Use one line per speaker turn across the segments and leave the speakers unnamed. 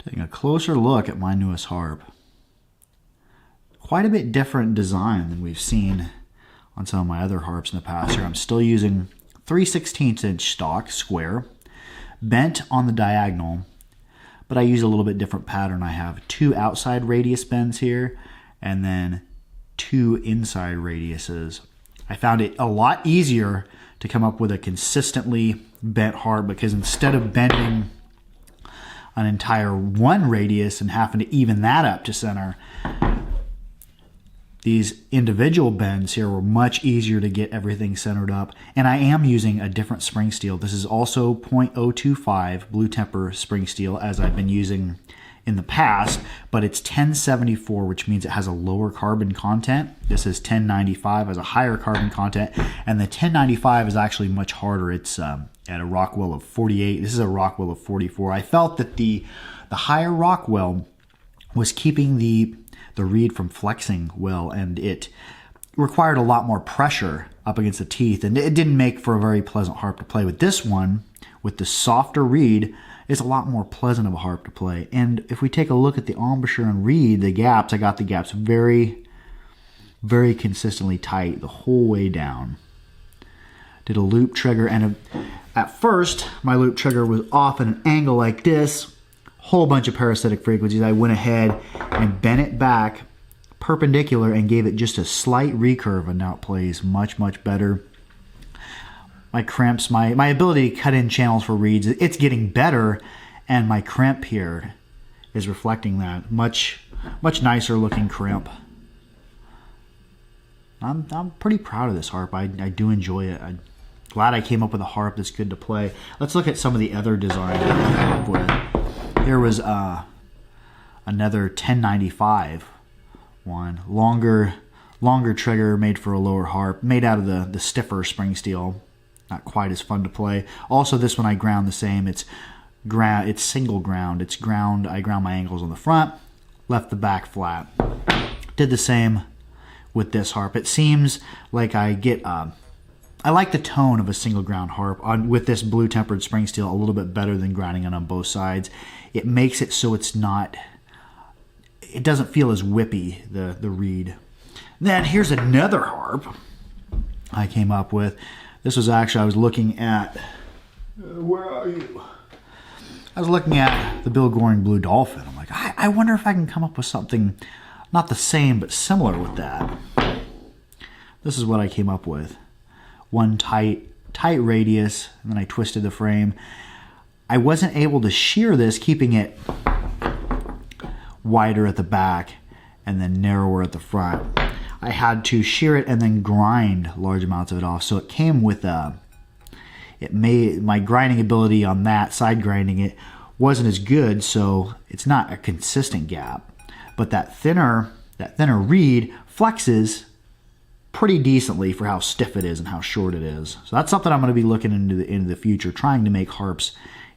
Taking a closer look at my newest harp. Quite a bit different design than we've seen on some of my other harps in the past here. I'm still using 3/16 inch stock, square, bent on the diagonal, but I use a little bit different pattern. I have 2 outside radius bends here, and then 2 inside radiuses. I found it a lot easier to come up with a consistently bent harp, because instead of bending an entire 1 radius and having to even that up to center, these individual bends here were much easier to get everything centered up. And I am using a different spring steel. This is also .025 blue temper spring steel, as I've been using in the past, but it's 1074, which means it has a lower carbon content. This is 1095, has a higher carbon content, and the 1095 is actually much harder. It's at a Rockwell of 48. This is a Rockwell of 44. I felt that the higher Rockwell was keeping the reed from flexing well, and it required a lot more pressure up against the teeth, and it didn't make for a very pleasant harp to play with. This one, with the softer reed, is a lot more pleasant of a harp to play. And if we take a look at the embouchure and reed, the gaps, I got the gaps very, very consistently tight the whole way down. Did a loop trigger, and at first my loop trigger was off at an angle like this. Whole bunch of parasitic frequencies. I went ahead and bent it back perpendicular and gave it just a slight recurve, and now it plays much, much better. My crimps, my ability to cut in channels for reeds, it's getting better, and my crimp here is reflecting that. Much nicer looking crimp. I'm pretty proud of this harp. I do enjoy it. I'm glad I came up with a harp that's good to play. Let's look at some of the other designs I came up with. There was another 1095 one, longer trigger, made for a lower harp, made out of the stiffer spring steel. Not quite as fun to play. Also, this one I ground the same. It's single ground. It's ground. I ground my angles on the front, left the back flat. Did the same with this harp. It seems like I get I like the tone of a single ground harp with this blue tempered spring steel a little bit better than grinding it on both sides. It makes it so it doesn't feel as whippy, the reed. Then here's another harp I came up with. This was actually, I was looking at, where are you? I was looking at the Bill Goring Blue Dolphin. I'm like, I wonder if I can come up with something not the same but similar with that. This is what I came up with. One tight radius, and then I twisted the frame. I wasn't able to shear this, keeping it wider at the back and then narrower at the front. I had to shear it and then grind large amounts of it off. So it came with my grinding ability on that, side grinding it, wasn't as good, so it's not a consistent gap. But that thinner reed flexes pretty decently for how stiff it is and how short it is. So that's something I'm going to be looking into the future, trying to make harps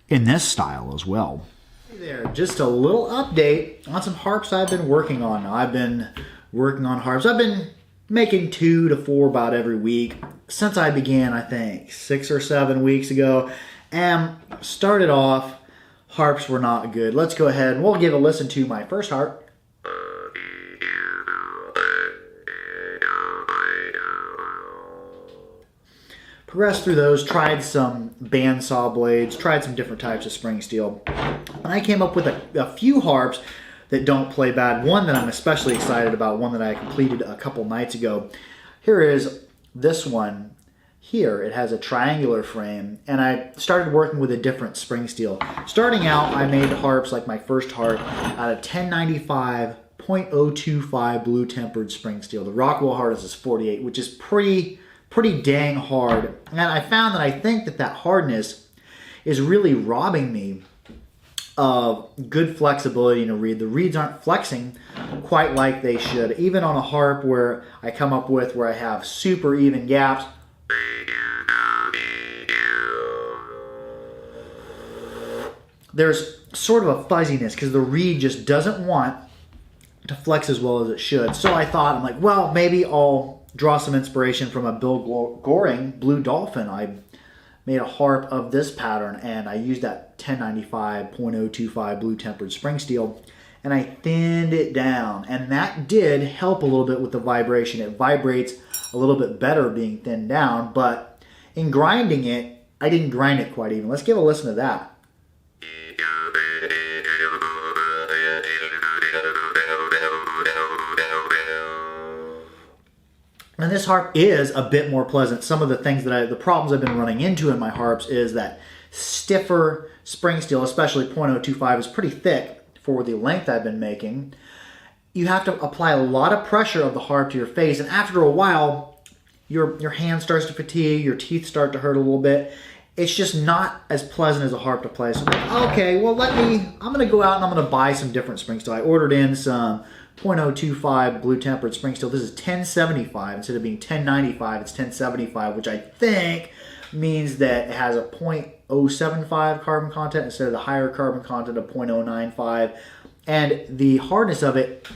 in this style as well. Hey there, just a little update on some harps I've been working on. Now, I've been working on harps. I've been making 2 to 4 about every week since I began, I think, 6 or 7 weeks ago. And started off, harps were not good. Let's go ahead and we'll give a listen to my first harp. Progressed through those, tried some bandsaw blades, tried some different types of spring steel. And I came up with a few harps that don't play bad. One that I'm especially excited about, one that I completed a couple nights ago. Here is this one here. It has a triangular frame, and I started working with a different spring steel. Starting out, I made harps like my first harp out of 1095 .025 blue tempered spring steel. The Rockwell hardness is 48, which is pretty dang hard. And I found that I think that hardness is really robbing me of good flexibility in a reed. The reeds aren't flexing quite like they should. Even on a harp where I come up with where I have super even gaps, there's sort of a fuzziness because the reed just doesn't want to flex as well as it should. So I thought, I'm like, well, maybe I'll draw some inspiration from a Bill Goring Blue Dolphin. I made a harp of this pattern, and I used that 1095 .025 blue tempered spring steel, and I thinned it down, and that did help a little bit with the vibration. It vibrates a little bit better being thinned down, but in grinding it, I didn't grind it quite even. Let's give a listen to that. And this harp is a bit more pleasant. Some of the things the problems I've been running into in my harps is that stiffer spring steel, especially .025, is pretty thick for the length I've been making. You have to apply a lot of pressure of the harp to your face, and after a while, your hand starts to fatigue, your teeth start to hurt a little bit. It's just not as pleasant as a harp to play. So I'm like, okay, well I'm gonna go out and I'm gonna buy some different spring steel. I ordered in some .025 blue tempered spring steel. This is 1075. Instead of being 1095, it's 1075, which I think means that it has a .075 carbon content instead of the higher carbon content of .095. And the hardness of it,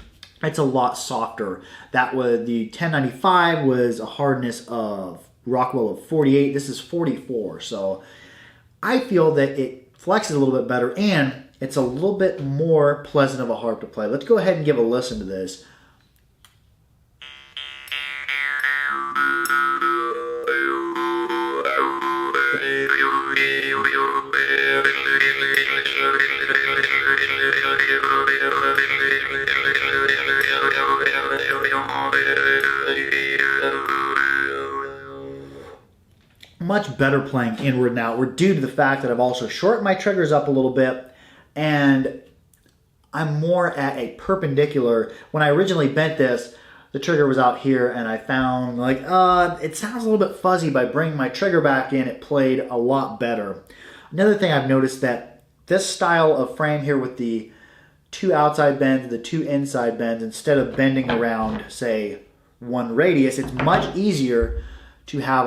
it's a lot softer. That was the 1095 was a hardness of Rockwell of 48. This is 44. So I feel that it flexes a little bit better, and it's a little bit more pleasant of a harp to play. Let's go ahead and give a listen to this. Much better playing inward and outward due to the fact that I've also shortened my triggers up a little bit, and I'm more at a perpendicular. When I originally bent this, the trigger was out here, and I found like it sounds a little bit fuzzy. By bringing my trigger back in, it played a lot better. Another thing I've noticed that this style of frame here with the two outside bends, the two inside bends, instead of bending around, say, one radius, it's much easier to have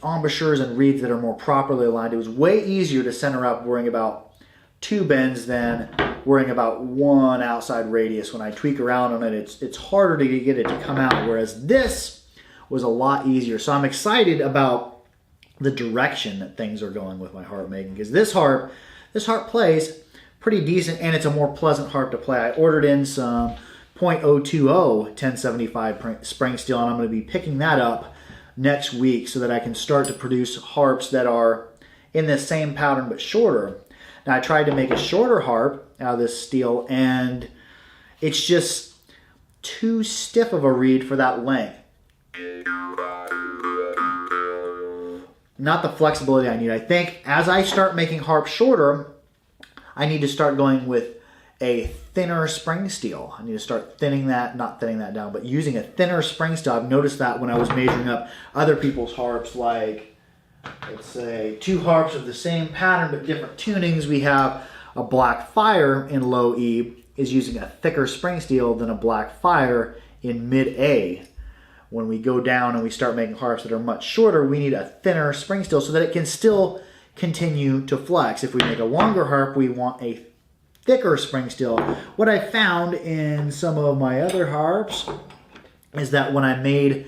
embouchures and reeds that are more properly aligned. It was way easier to center up worrying about two bends than worrying about one outside radius. When I tweak around on it, it's harder to get it to come out, whereas this was a lot easier. So I'm excited about the direction that things are going with my harp making, because this harp plays pretty decent, and it's a more pleasant harp to play. I ordered in some .020 1075 spring steel, and I'm going to be picking that up next week so that I can start to produce harps that are in this same pattern but shorter. Now I tried to make a shorter harp out of this steel, and it's just too stiff of a reed for that length. Not the flexibility I need. I think as I start making harps shorter, I need to start going with a thinner spring steel. I need to start not thinning that down, but using a thinner spring steel. I've noticed that when I was measuring up other people's harps, like, let's say, two harps of the same pattern but different tunings. We have a Black Fire in low E is using a thicker spring steel than a Black Fire in mid A. When we go down and we start making harps that are much shorter, we need a thinner spring steel so that it can still continue to flex. If we make a longer harp, we want a thicker spring steel. What I found in some of my other harps is that when I made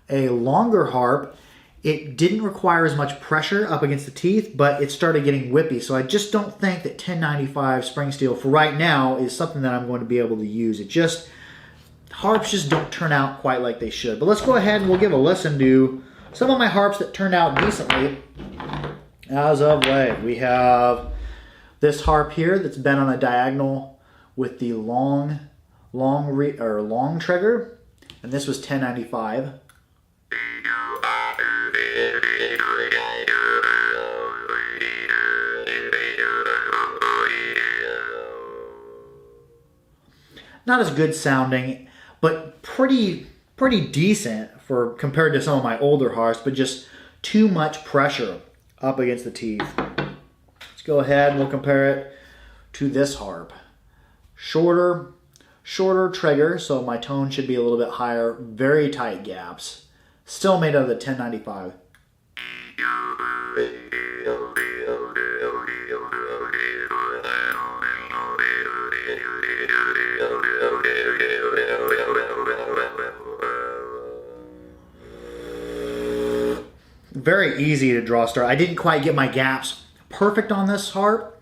a longer harp, it didn't require as much pressure up against the teeth, but it started getting whippy. So I just don't think that 1095 spring steel for right now is something that I'm going to be able to use. Harps just don't turn out quite like they should. But let's go ahead and we'll give a listen to some of my harps that turned out decently as of late. We have this harp here that's been on a diagonal with the long trigger, and this was 1095. Not as good sounding, but pretty decent for compared to some of my older harps, but just too much pressure up against the teeth. Let's go ahead and we'll compare it to this harp. Shorter trigger, so my tone should be a little bit higher, very tight gaps. Still made out of the 1095. very easy to draw start. I didn't quite get my gaps perfect on this harp,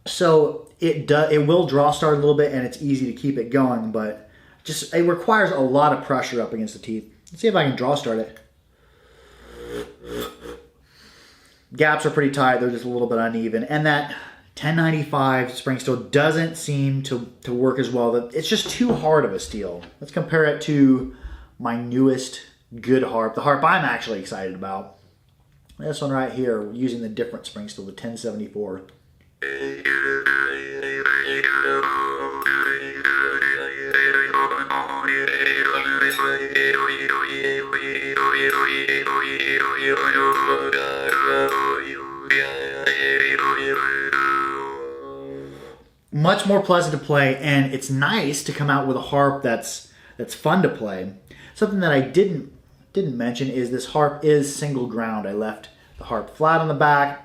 so it will draw start a little bit, and it's easy to keep it going, but it requires a lot of pressure up against the teeth. Let's see if I can draw start it. Gaps are pretty tight. They're just a little bit uneven, and that 1095 spring steel doesn't seem to work as well. It's just too hard of a steel. Let's compare it to my newest good harp, the harp I'm actually excited about. This one right here, using the different spring steel, the 1074. Much more pleasant to play, and it's nice to come out with a harp that's fun to play. Something that I didn't mention is this harp is single ground. I left the harp flat on the back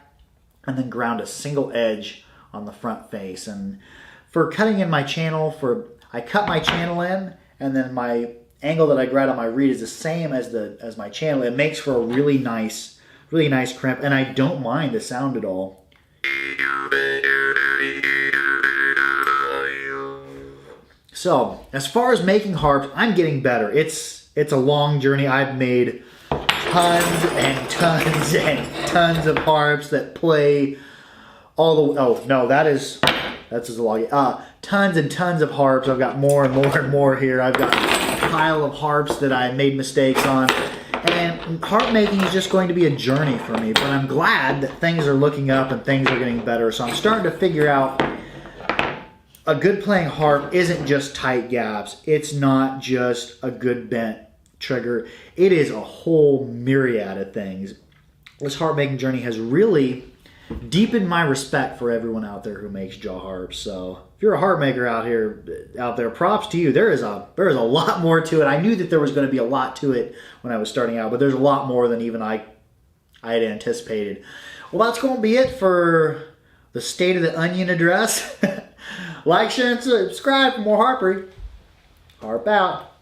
and then ground a single edge on the front face. And for cutting in my channel, I cut my channel in, and then my angle that I grab on my reed is the same as my channel. It makes for a really nice crimp, and I don't mind the sound at all. So, as far as making harps, I'm getting better. It's a long journey. I've made tons and tons and tons of harps that play all the... Oh, no, that's just a log. Tons and tons of harps. I've got more and more and more here. I've got a pile of harps that I made mistakes on. And harp making is just going to be a journey for me. But I'm glad that things are looking up and things are getting better. So I'm starting to figure out a good playing harp isn't just tight gaps. It's not just a good bent trigger. It is a whole myriad of things. This harp making journey has really deepened my respect for everyone out there who makes jaw harps. So if you're a harp maker out there, props to you. There is a lot more to it. I knew that there was going to be a lot to it when I was starting out, but there's a lot more than even I had anticipated. Well, that's going to be it for the State of the Onion address. Like, share, and subscribe for more harpery. Harp out.